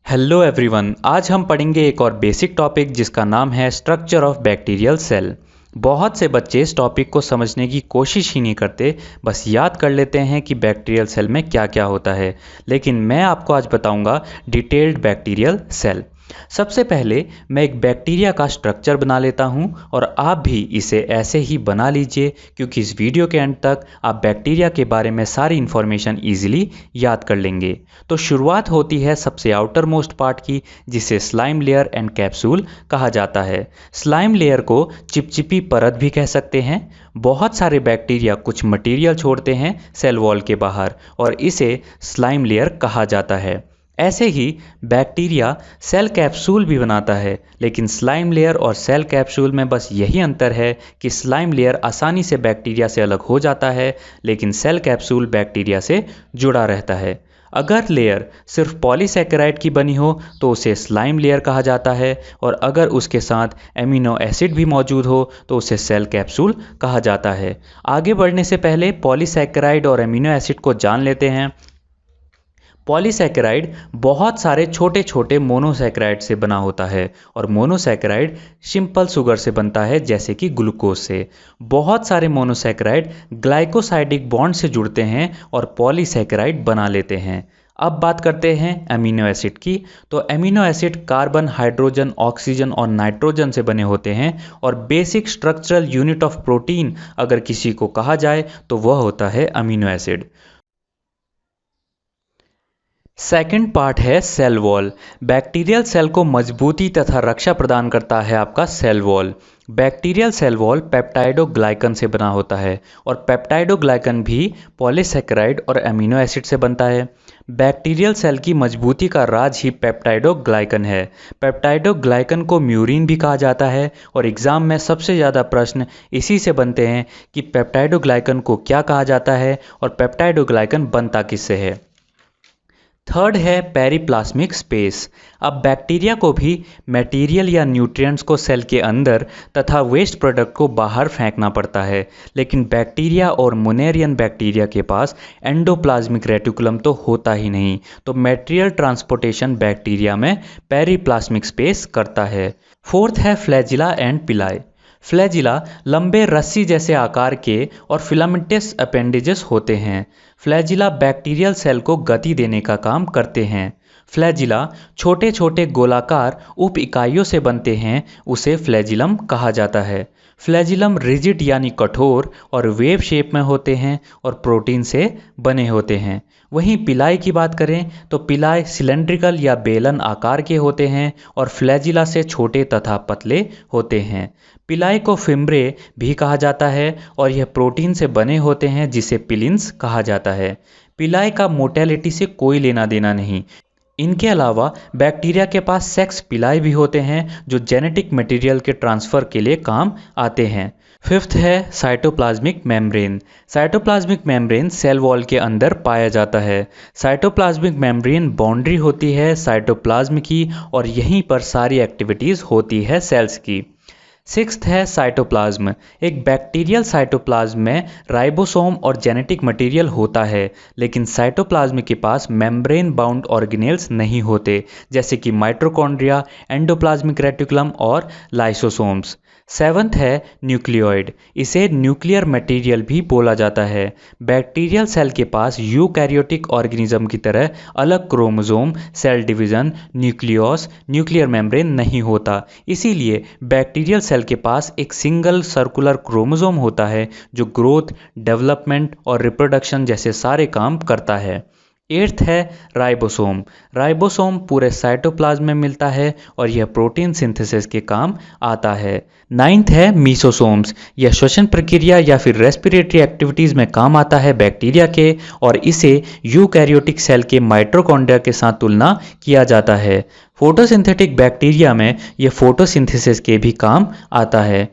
Hello everyone, आज हम पढ़ेंगे एक और बेसिक टॉपिक जिसका नाम है स्ट्रक्चर ऑफ बैक्टीरियल सेल। बहुत से बच्चे इस टॉपिक को समझने की कोशिश ही नहीं करते, बस याद कर लेते हैं कि बैक्टीरियल सेल में क्या क्या होता है। लेकिन मैं आपको आज बताऊंगा डिटेल्ड बैक्टीरियल सेल। सबसे पहले मैं एक बैक्टीरिया का स्ट्रक्चर बना लेता हूं और आप भी इसे ऐसे ही बना लीजिए, क्योंकि इस वीडियो के एंड तक आप बैक्टीरिया के बारे में सारी इन्फॉर्मेशन इजीली याद कर लेंगे। तो शुरुआत होती है सबसे आउटर मोस्ट पार्ट की, जिसे स्लाइम लेयर एंड कैप्सूल कहा जाता है। स्लाइम लेयर को चिपचिपी परत भी कह सकते हैं। बहुत सारे बैक्टीरिया कुछ मटेरियल छोड़ते हैं सेल वॉल के बाहर और इसे स्लाइम लेयर कहा जाता है। ऐसे ही बैक्टीरिया सेल कैप्सूल भी बनाता है, लेकिन स्लाइम लेयर और सेल कैप्सूल में बस यही अंतर है कि स्लाइम लेयर आसानी से बैक्टीरिया से अलग हो जाता है, लेकिन सेल कैप्सूल बैक्टीरिया से जुड़ा रहता है। अगर लेयर सिर्फ पॉलीसैकेराइड की बनी हो तो उसे स्लाइम लेयर कहा जाता है, और अगर उसके साथ एमिनो एसिड भी मौजूद हो तो उसे सेल कैप्सूल कहा जाता है। आगे बढ़ने से पहले पॉलीसैकेराइड और एमिनो एसिड को जान लेते हैं। पॉलीसैकेराइड बहुत सारे छोटे छोटे मोनोसैकेराइड से बना होता है, और मोनोसैकेराइड सिंपल शुगर से बनता है, जैसे कि ग्लूकोज से। बहुत सारे मोनोसैकेराइड ग्लाइकोसाइडिक बॉन्ड से जुड़ते हैं और पॉलीसैकेराइड बना लेते हैं। अब बात करते हैं एमिनो एसिड की। तो amino acid carbon, hydrogen, oxygen और नाइट्रोजन से बने होते हैं, और basic structural unit of protein अगर किसी को कहा जाए तो वह होता है अमीनो एसिड। सेकंड पार्ट है सेल वॉल। बैक्टीरियल सेल को मजबूती तथा रक्षा प्रदान करता है आपका cell wall. Bacterial cell wall peptidoglycan से बना होता है, और पेप्टाइडोग्लाइकन भी पॉलीसैकेराइड और एमिनो एसिड से बनता है। बैक्टीरियल सेल की मजबूती का राज ही पेप्टाइडोग्लाइकन है। पेप्टाइडोग्लाइकन को म्यूरिन भी कहा जाता है, और एग्जाम में सबसे ज़्यादा प्रश्न इसी से बनते हैं कि पेप्टाइडोग्लाइकन को क्या कहा जाता है और पेप्टाइडोग्लाइकन बनता किससे है। थर्ड है पेरिप्लाज्मिक स्पेस। अब बैक्टीरिया को भी मटेरियल या न्यूट्रिएंट्स को सेल के अंदर तथा वेस्ट प्रोडक्ट को बाहर फेंकना पड़ता है, लेकिन बैक्टीरिया और मुनेरियन बैक्टीरिया के पास एंडोप्लाज्मिक रेटिकुलम तो होता ही नहीं, तो मटेरियल ट्रांसपोर्टेशन बैक्टीरिया में पेरिप्लाज्मिक स्पेस करता है। फोर्थ है फ्लैजिला एंड पिलाई। फ्लैजिला लंबे रस्सी जैसे आकार के और फिलामेंटस अपेंडेजेस होते हैं। फ्लैजिला बैक्टीरियल सेल को गति देने का काम करते हैं। फ्लैजिला छोटे छोटे गोलाकार उप इकाइयों से बनते हैं, उसे फ्लैजिलम कहा जाता है। फ्लैजिलम रिजिड यानी कठोर और वेव शेप में होते हैं और प्रोटीन से बने होते हैं। वहीं पिलाई की बात करें तो पिलाई सिलेंड्रिकल या बेलन आकार के होते हैं और फ्लैजिला से छोटे तथा पतले होते हैं। पिलाई को फिम्ब्रे भी कहा जाता है, और यह प्रोटीन से बने होते हैं जिसे पिलिन्स कहा जाता है। पिलाई का मोटेलिटी से कोई लेना देना नहीं। इनके अलावा बैक्टीरिया के पास सेक्स पिलाई भी होते हैं, जो जेनेटिक मटेरियल के ट्रांसफ़र के लिए काम आते हैं। फिफ्थ है cytoplasmic membrane. Cytoplasmic membrane cell wall के अंदर पाया जाता है। साइटोप्लाज्मिक मेम्ब्रेन बाउंड्री होती है साइटोप्लाज्म की, और यहीं पर सारी एक्टिविटीज़ होती है सेल्स की। सिक्स्थ है साइटोप्लाज्म। एक बैक्टीरियल साइटोप्लाज्म में राइबोसोम और जेनेटिक मटेरियल होता है, लेकिन साइटोप्लाज्म के पास मेम्ब्रेन बाउंड ऑर्गेनेल्स नहीं होते, जैसे कि माइटोकॉन्ड्रिया, एंडोप्लाज्मिक रेटिकुलम और लाइसोसोम्स। सेवंथ है न्यूक्लियोइड। इसे न्यूक्लियर मटेरियल भी बोला जाता है। बैक्टीरियल सेल के पास यूकैरियोटिक ऑर्गेनिज्म की तरह अलग chromosome, cell division, nucleus, nuclear membrane नहीं होता। इसीलिए बैक्टीरियल सेल के पास एक सिंगल सर्कुलर क्रोमोसोम होता है, जो ग्रोथ, डेवलपमेंट और रिप्रोडक्शन जैसे सारे काम करता है। एट्थ है राइबोसोम। राइबोसोम पूरे साइटोप्लाज्म में मिलता है, और यह प्रोटीन सिंथेसिस के काम आता है। नाइन्थ है मीसोसोम्स। यह श्वसन प्रक्रिया या फिर रेस्पिरेटरी एक्टिविटीज़ में काम आता है बैक्टीरिया के, और इसे यूकैरियोटिक सेल के माइटोकॉन्ड्रिया के साथ तुलना किया जाता है। फोटोसिंथेटिक बैक्टीरिया में यह फोटोसिंथेसिस के भी काम आता है।